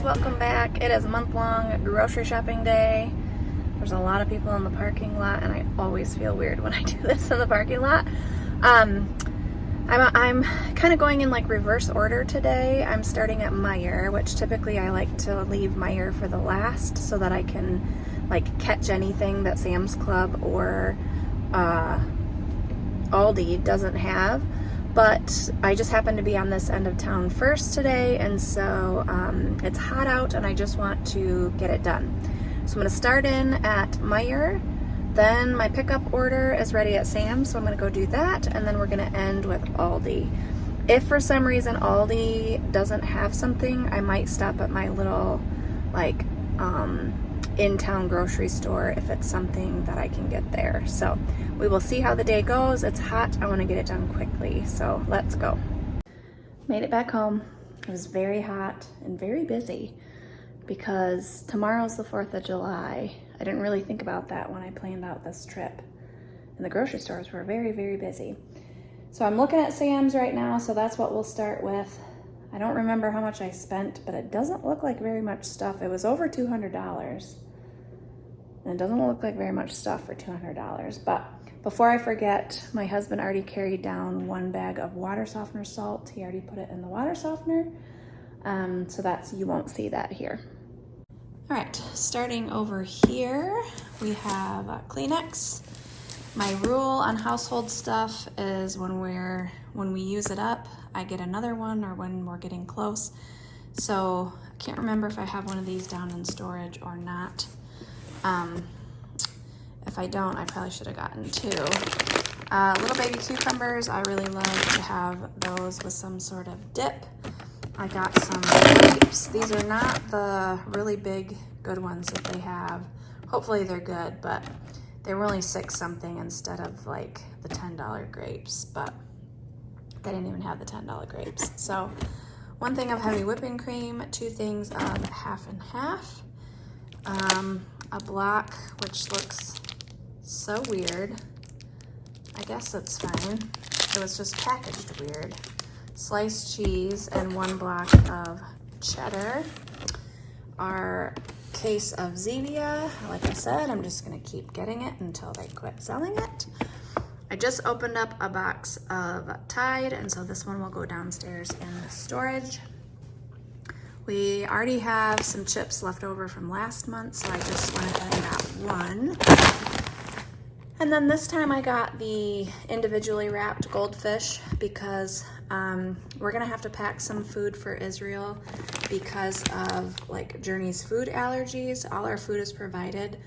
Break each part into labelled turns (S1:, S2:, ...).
S1: welcome back. It is month-long grocery shopping day. There's a lot of people in the parking lot and I always feel weird when I do this in the parking lot. I'm kind of going in like reverse order today. I'm starting at Meijer, which typically I like to leave Meijer for the last so that I can like catch anything that Sam's Club or Aldi doesn't have. But I just happened to be on this end of town first today, and so it's hot out and I just want to get it done. So I'm gonna start in at Meijer, then my pickup order is ready at Sam's, so I'm gonna go do that, and then we're gonna end with Aldi. If for some reason Aldi doesn't have something, I might stop at my little like in-town grocery store if it's something that I can get there. So we will see how the day goes. It's hot, I want to get it done quickly, so let's go. Made it back home. It was very hot and very busy because tomorrow's the 4th of July. I didn't really think about that when I planned out this trip, and the grocery stores were very, very busy. So I'm looking at Sam's right now, so that's what we'll start with. I don't remember how much I spent, but it doesn't look like very much stuff. It was over $200. And it doesn't look like very much stuff for $200. But before I forget, my husband already carried down 1 bag of water softener salt. He already put it in the water softener. So that's, you won't see that here. All right, starting over here, we have Kleenex. My rule on household stuff is when we use it up, I get another one, or when we're getting close. So I can't remember if I have one of these down in storage or not. If I don't, I probably should have gotten 2. Little baby cucumbers, I really love to have those with some sort of dip. I got some grapes. These are not the really big good ones that they have. Hopefully they're good, but they were only 6 something instead of like the $10 grapes, but they didn't even have the $10 grapes. So 1 thing of heavy whipping cream, 2 things of half and half. A block, which looks so weird. I guess it's fine. It was just packaged weird. Sliced cheese and 1 block of cheddar. Our case of Zevia. Like I said, I'm just gonna keep getting it until they quit selling it. I just opened up a box of Tide, and so this one will go downstairs in the storage. We already have some chips left over from last month, so I just went ahead and got 1. And then this time I got the individually wrapped goldfish because we're gonna have to pack some food for Israel because of like Journey's food allergies. All our food is provided.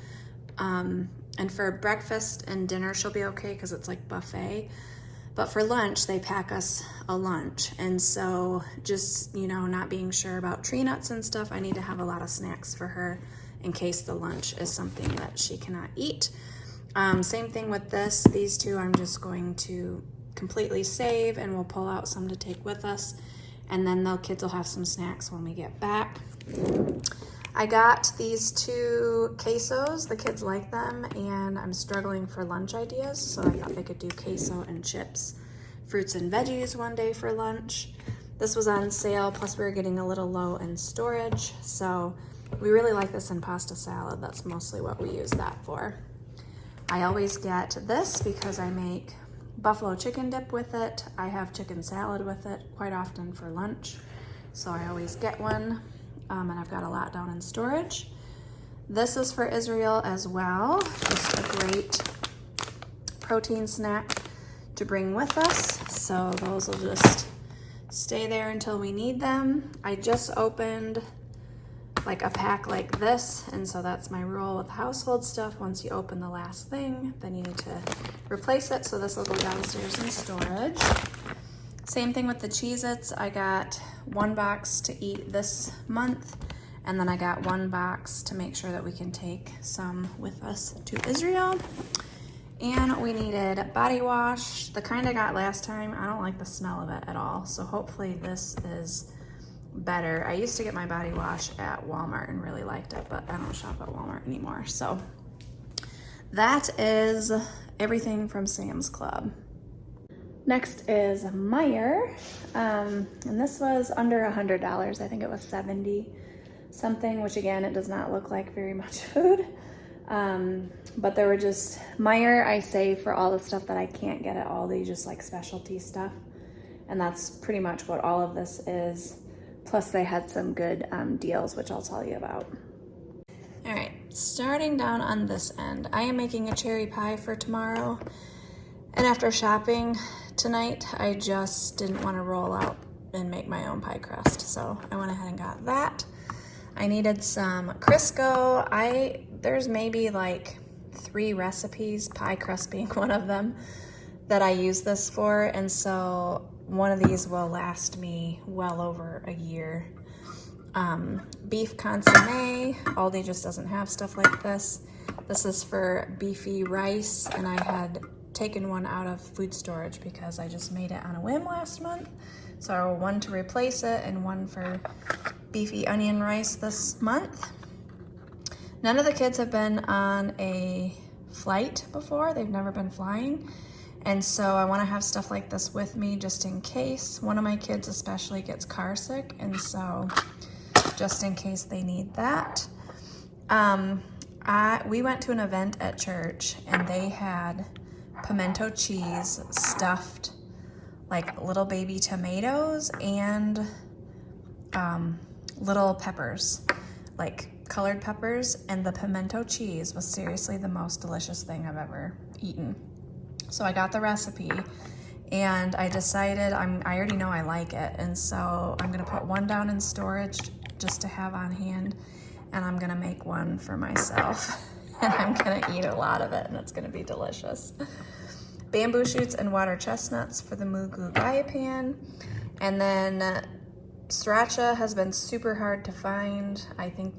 S1: And for breakfast and dinner, she'll be okay because it's like buffet. But for lunch, they pack us a lunch. And so just, you know, not being sure about tree nuts and stuff, I need to have a lot of snacks for her in case the lunch is something that she cannot eat. Same thing with this. These 2 I'm just going to completely save, and we'll pull out some to take with us. And then the kids will have some snacks when we get back. I got these 2 quesos. The kids like them, and I'm struggling for lunch ideas, so I thought they could do queso and chips, fruits and veggies one day for lunch. This was on sale, plus we were getting a little low in storage, so we really like this in pasta salad. That's mostly what we use that for. I always get this because I make buffalo chicken dip with it. I have chicken salad with it quite often for lunch, so I always get one. And I've got a lot down in storage. This is for Israel as well. Just a great protein snack to bring with us. So those will just stay there until we need them. I just opened like a pack like this, and so that's my rule with household stuff. Once you open the last thing, then you need to replace it. So this will go downstairs in storage. Same thing with the Cheez-Its. I got 1 box to eat this month, and then I got 1 box to make sure that we can take some with us to Israel. And we needed body wash, the kind I got last time. I don't like the smell of it at all, so hopefully this is better. I used to get my body wash at Walmart and really liked it, but I don't shop at Walmart anymore. So that is everything from Sam's Club. Next is Meijer, and this was under $100. I think it was $70. something, which again, it does not look like very much food. But there were just, Meijer I save for all the stuff that I can't get at Aldi, just like specialty stuff. And that's pretty much what all of this is. Plus they had some good deals, which I'll tell you about. All right, starting down on this end, I am making a cherry pie for tomorrow. And after shopping tonight, I just didn't want to roll out and make my own pie crust. So I went ahead and got that. I needed some Crisco. There's maybe like 3 recipes, pie crust being one of them, that I use this for. And so one of these will last me well over a year. Beef consomme. Aldi just doesn't have stuff like this. This is for beefy rice, and I had taken one out of food storage because I just made it on a whim last month. So one to replace it and one for beefy onion rice this month. None of the kids have been on a flight before. They've never been flying. And so I want to have stuff like this with me just in case. One of my kids especially gets car sick, and so just in case they need that. We went to an event at church and they had pimento cheese stuffed like little baby tomatoes and little peppers, like colored peppers, and the pimento cheese was seriously the most delicious thing I've ever eaten. So I got the recipe and I decided I already know I like it, and so I'm gonna put one down in storage just to have on hand, and I'm gonna make one for myself and I'm gonna eat a lot of it, and it's gonna be delicious. Bamboo shoots and water chestnuts for the moo goo gaya pan. And then sriracha has been super hard to find. I think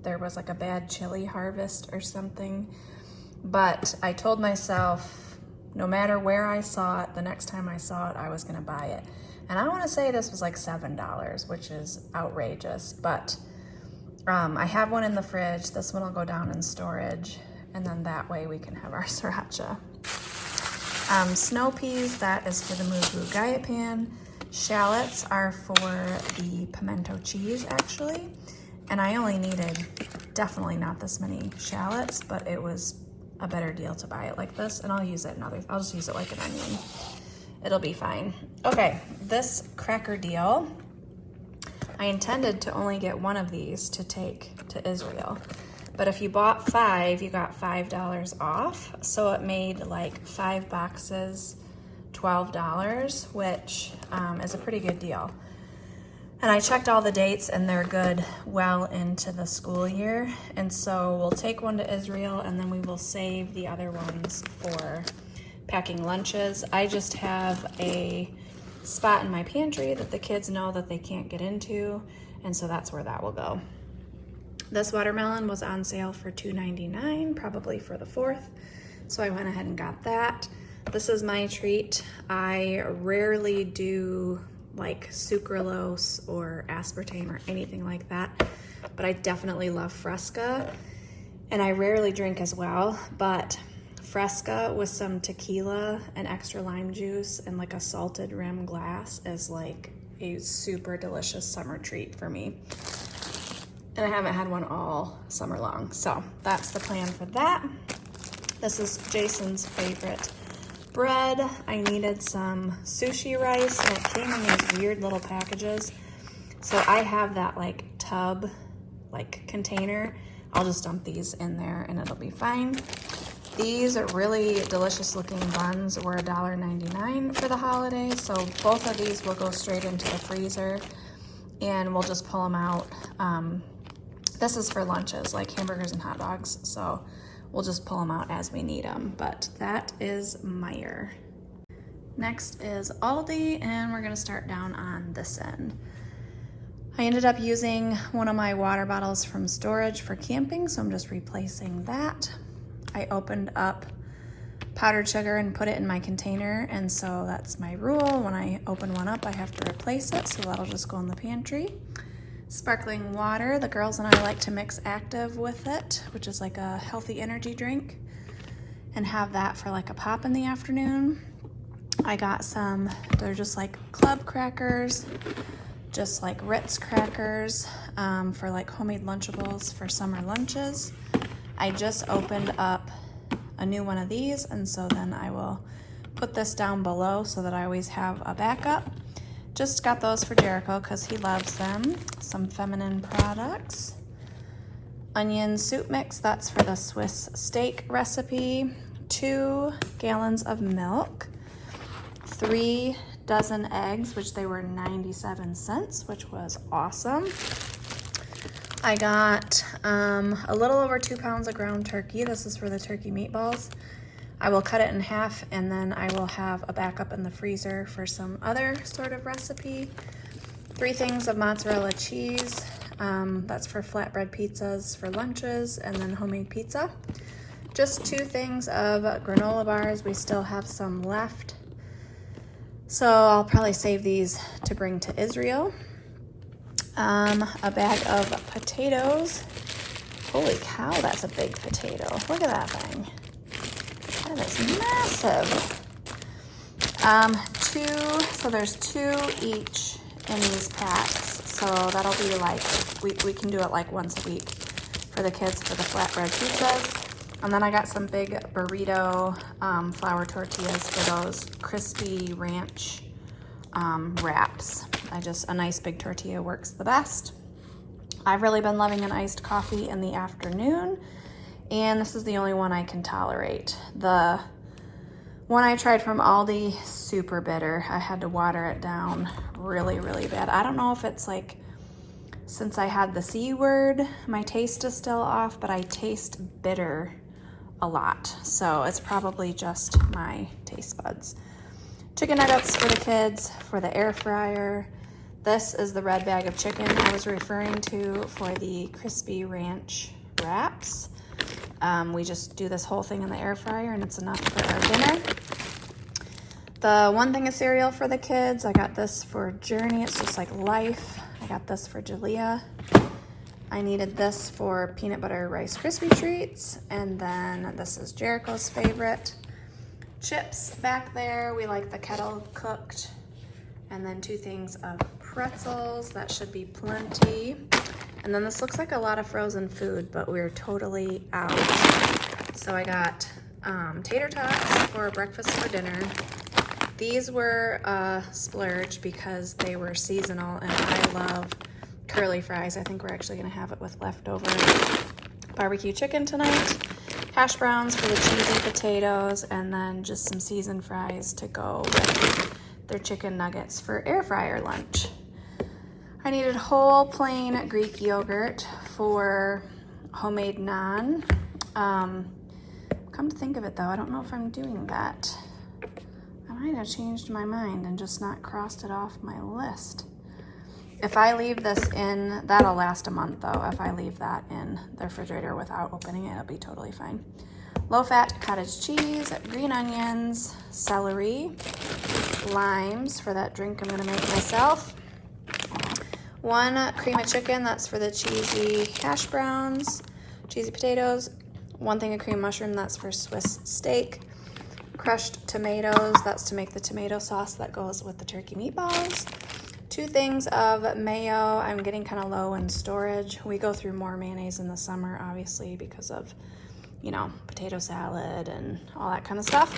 S1: there was like a bad chili harvest or something, but I told myself no matter where I saw it, the next time I saw it, I was gonna buy it. And I wanna say this was like $7, which is outrageous, but I have one in the fridge. This one will go down in storage, and then that way we can have our sriracha. Snow peas, that is for the moo goo gaya pan. Shallots are for the pimento cheese, actually. And I only needed definitely not this many shallots, but it was a better deal to buy it like this, and I'll use it I'll just use it like an onion. It'll be fine. Okay, this cracker deal, I intended to only get one of these to take to Israel. But if you bought 5, you got $5 off. So it made like 5 boxes, $12, which is a pretty good deal. And I checked all the dates and they're good well into the school year. And so we'll take one to Israel and then we will save the other ones for packing lunches. I just have a spot in my pantry that the kids know that they can't get into. And so that's where that will go. This watermelon was on sale for $2.99, probably for the 4th. So I went ahead and got that. This is my treat. I rarely do like sucralose or aspartame or anything like that, but I definitely love Fresca, and I rarely drink as well, but Fresca with some tequila and extra lime juice and like a salted rim glass is like a super delicious summer treat for me. And I haven't had one all summer long, so that's the plan for that. This is Jason's favorite bread. I needed some sushi rice, and it came in these weird little packages. So I have that like tub, like container. I'll just dump these in there and it'll be fine. These are really delicious looking buns were $1.99 for the holidays. So both of these will go straight into the freezer and we'll just pull them out. This is for lunches, like hamburgers and hot dogs. So we'll just pull them out as we need them, but that is Meijer. Next is Aldi, and we're gonna start down on this end. I ended up using one of my water bottles from storage for camping, so I'm just replacing that. I opened up powdered sugar and put it in my container, and so that's my rule. When I open one up, I have to replace it, so that'll just go in the pantry. Sparkling water, the girls and I like to mix Active with it, which is like a healthy energy drink, and have that for like a pop in the afternoon. I got some, they're just like club crackers. just like Ritz crackers for like homemade Lunchables for summer lunches. I just opened up a new one of these, and so then I will put this down below so that I always have a backup. Just got those for Jericho because he loves them. Some feminine products. Onion soup mix, that's for the Swiss steak recipe. 2 gallons of milk. 3 dozen eggs, which they were 97 cents, which was awesome. I got a little over 2 pounds of ground turkey. This is for the turkey meatballs. I will cut it in half, and then I will have a backup in the freezer for some other sort of recipe. 3 things of mozzarella cheese. That's for flatbread pizzas for lunches, and then homemade pizza. Just 2 things of granola bars. We still have some left, so I'll probably save these to bring to Israel. A bag of potatoes. Holy cow, that's a big potato. Look at that thing. That is massive. 2, so there's 2 each in these packs. So that'll be like, we can do it like once a week for the kids for the flatbread pizzas. And then I got some big burrito flour tortillas for those crispy ranch wraps. A nice big tortilla works the best. I've really been loving an iced coffee in the afternoon, and this is the only one I can tolerate. The one I tried from Aldi, super bitter. I had to water it down really, really bad. I don't know if it's like, since I had the C word, my taste is still off, but I taste bitter a lot. So it's probably just my taste buds. Chicken nuggets for the kids, for the air fryer. This is the red bag of chicken I was referring to for the crispy ranch wraps. We just do this whole thing in the air fryer, and it's enough for our dinner. The 1 thing of cereal for the kids, I got this for Journey. It's just like Life. I got this for Jalea. I needed this for peanut butter Rice Krispie treats, and then this is Jericho's favorite. Chips back there, we like the kettle cooked, and then 2 things of pretzels. That should be plenty. And then this looks like a lot of frozen food, but we're totally out. So I got tater tots for breakfast for dinner. These were a splurge because they were seasonal, and I love curly fries. I think we're actually gonna have it with leftover barbecue chicken tonight. Hash browns for the cheesy potatoes, and then just some seasoned fries to go with their chicken nuggets for air fryer lunch. I needed whole plain Greek yogurt for homemade naan. Come to think of it though, I don't know if I'm doing that. I might have changed my mind and just not crossed it off my list. If I leave this in, that'll last a month though. If I leave that in the refrigerator without opening it, it'll be totally fine. Low-fat cottage cheese, green onions, celery, limes for that drink I'm gonna make myself. 1 cream of chicken, that's for the cheesy hash browns, cheesy potatoes. 1 thing of cream mushroom, that's for Swiss steak. Crushed tomatoes, that's to make the tomato sauce that goes with the turkey meatballs. 2 things of mayo. I'm getting kind of low in storage. We go through more mayonnaise in the summer, obviously, because of, you know, potato salad and all that kind of stuff.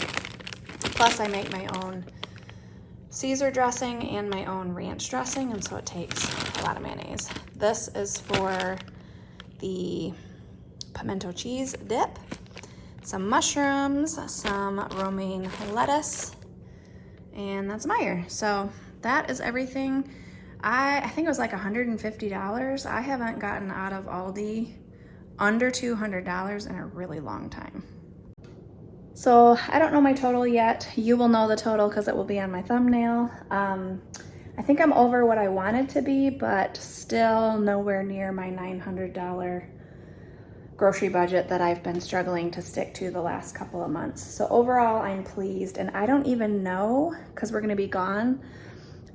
S1: Plus, I make my own Caesar dressing and my own ranch dressing, and so it takes a lot of mayonnaise. This is for the pimento cheese dip. Some mushrooms, some romaine lettuce, and that's Meijer. So that is everything. I think it was like $150. I haven't gotten out of Aldi under $200 in a really long time. So I don't know my total yet. You will know the total because it will be on my thumbnail. I think I'm over what I wanted to be, but still nowhere near my $900 grocery budget that I've been struggling to stick to the last couple of months. So overall, I'm pleased, and I don't even know, because we're gonna be gone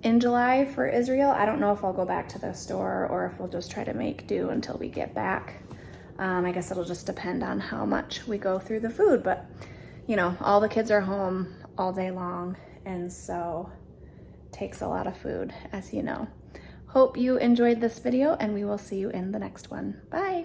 S1: in July for Israel, I don't know if I'll go back to the store or if we'll just try to make do until we get back. I guess it'll just depend on how much we go through the food, but you know, all the kids are home all day long, and so it takes a lot of food, as you know. Hope you enjoyed this video, and we will see you in the next one. Bye!